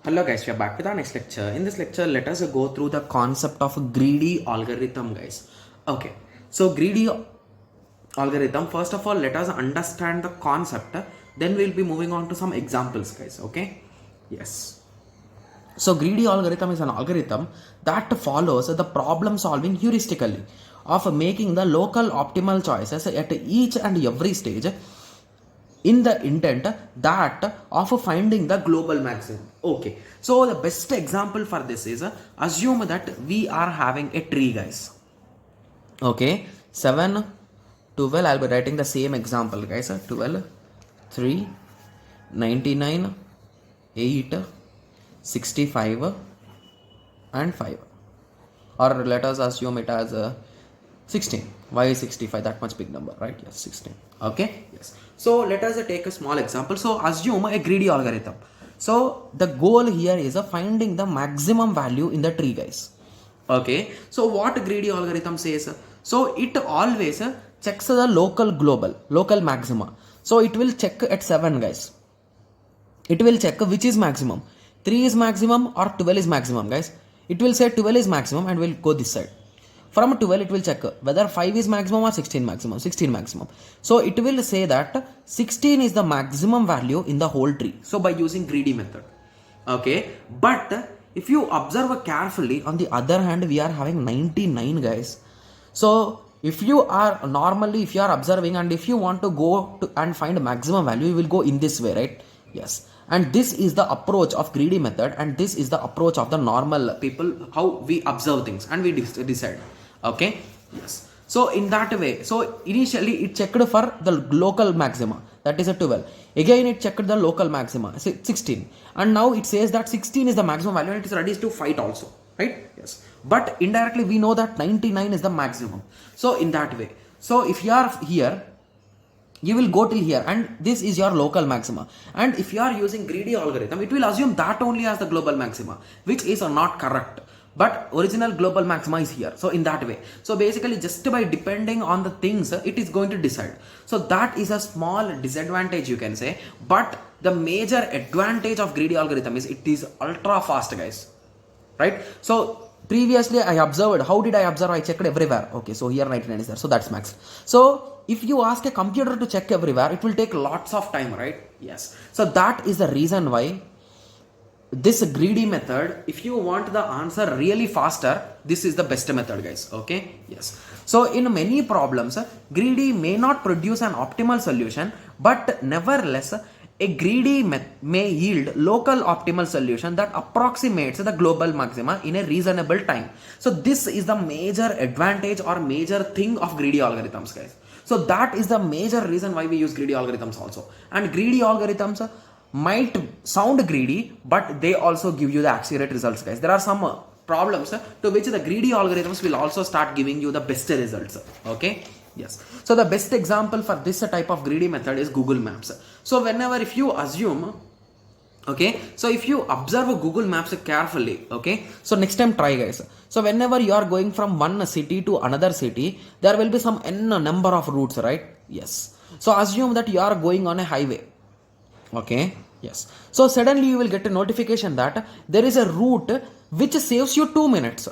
Hello guys, we are back with our next lecture. In this lecture, let us go through the concept of greedy algorithm, guys. Okay, so greedy algorithm, first of all, let us understand the concept. Then we'll be moving on to some examples, guys. Okay, yes. So greedy algorithm is an algorithm that follows the problem solving heuristically of making the local optimal choices at each and every stage in the intent that of finding the global maximum. Okay, so the best example for this is assume that we are having a tree, guys. Okay, 7 12, I'll be writing the same example, guys. 12 3 99 8 65 and 5, or let us assume it as 16. Why is 65 that much big number, right? Yes, 16. Okay, yes. So let us take a small example. So assume a greedy algorithm. So the goal here is finding the maximum value in the tree, guys. Okay, so what greedy algorithm says? So it always checks the local maxima. So it will check at 7, guys. It will check which is maximum. 3 is maximum or 12 is maximum, guys. It will say 12 is maximum and will go this side. From 12 it will check whether 5 is maximum or 16 maximum. 16 maximum. So it will say that 16 is the maximum value in the whole tree. So by using greedy method. Okay. But if you observe carefully, on the other hand, we are having 99, guys. So if you are observing and if you want to go to and find maximum value, you will go in this way, right? Yes. And this is the approach of greedy method, and this is the approach of the normal people, how we observe things and we decide. Okay, yes. So in that way, so initially it checked for the local maxima, that is a 12. Again it checked the local maxima, 16, and now it says that 16 is the maximum value and it is ready to fight also, right? Yes. But indirectly we know that 99 is the maximum. So in that way, so if you are here, you will go till here and this is your local maxima, and if you are using greedy algorithm, it will assume that only as the global maxima, which is not correct, but original global maxima is here. So in that way, so basically just by depending on the things, it is going to decide. So that is a small disadvantage, you can say, but the major advantage of greedy algorithm is it is ultra fast, guys, right? So previously I observed, how did I observe? I checked everywhere. Okay, so here 99 is there, so that's max. So if you ask a computer to check everywhere, it will take lots of time, right? Yes. So that is the reason why this greedy method, if you want the answer really faster, this is the best method, guys. Okay, yes. So in many problems, greedy may not produce an optimal solution, but nevertheless a greedy may yield local optimal solution that approximates the global maxima in a reasonable time. So this is the major advantage or major thing of greedy algorithms, guys. So that is the major reason why we use greedy algorithms also. And greedy algorithms might sound greedy, but they also give you the accurate results, guys. There are some problems to which the greedy algorithms will also start giving you the best results. Okay, yes. So the best example for this type of greedy method is Google Maps. So whenever, if you assume, okay, so if you observe Google Maps carefully, okay, so next time try, guys. So whenever you are going from one city to another city, there will be some n number of routes, right? Yes. So assume that you are going on a highway. Okay, yes. So suddenly you will get a notification that there is a route which saves you 2 minutes.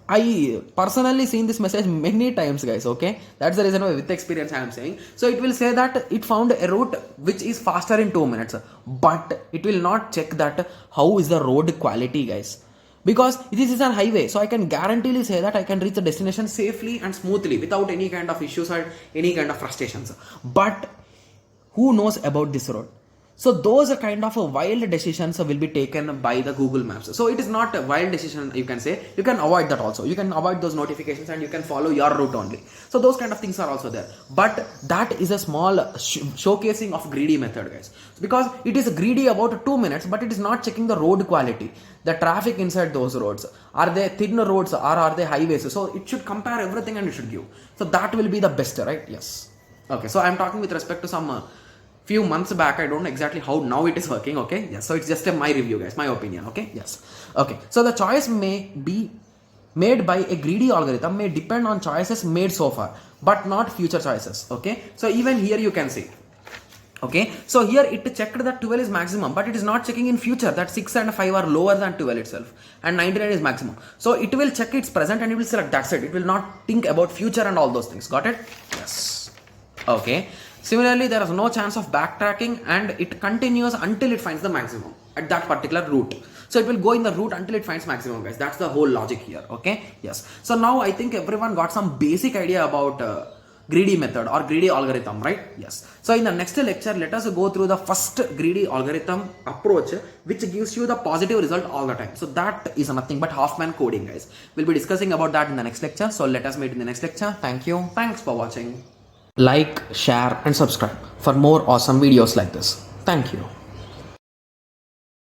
I personally seen this message many times, guys. Okay, that's the reason why with experience I am saying. So it will say that it found a route which is faster in 2 minutes, but it will not check that how is the road quality, guys, because this is a highway. So I can guaranteely say that I can reach the destination safely and smoothly without any kind of issues or any kind of frustrations. But who knows about this road? So those kind of wild decisions will be taken by the Google Maps. So it is not a wild decision, you can say. You can avoid that also. You can avoid those notifications and you can follow your route only. So those kind of things are also there. But that is a small showcasing of greedy method, guys. Because it is greedy about 2 minutes, but it is not checking the road quality, the traffic inside those roads. Are they thin roads or are they highways? So it should compare everything and it should give. So that will be the best, right? Yes. Okay, so I'm talking with respect to some few months back. I don't know exactly how now it is working. Okay, yes. So it's just my review, guys, my opinion. Okay, yes. Okay, so the choice may be made by a greedy algorithm may depend on choices made so far, but not future choices. Okay, so even here you can see Okay, so here it checked that 12 is maximum, but it is not checking in future that 6 and 5 are lower than 12 itself, and 99 is maximum. So it will check its present and it will select, that's it. It will not think about future and all those things. Got it? Yes. Okay, similarly there is no chance of backtracking, and it continues until it finds the maximum at that particular route. So it will go in the route until it finds maximum, guys. That's the whole logic here. Okay, yes. So now I think everyone got some basic idea about greedy method or greedy algorithm, right? Yes. So in the next lecture, let us go through the first greedy algorithm approach, which gives you the positive result all the time. So that is nothing but Hoffman coding, guys. We'll be discussing about that in the next lecture. So let us meet in the next lecture. Thank you. Thanks for watching. Like, share and subscribe for more awesome videos like this. Thank you.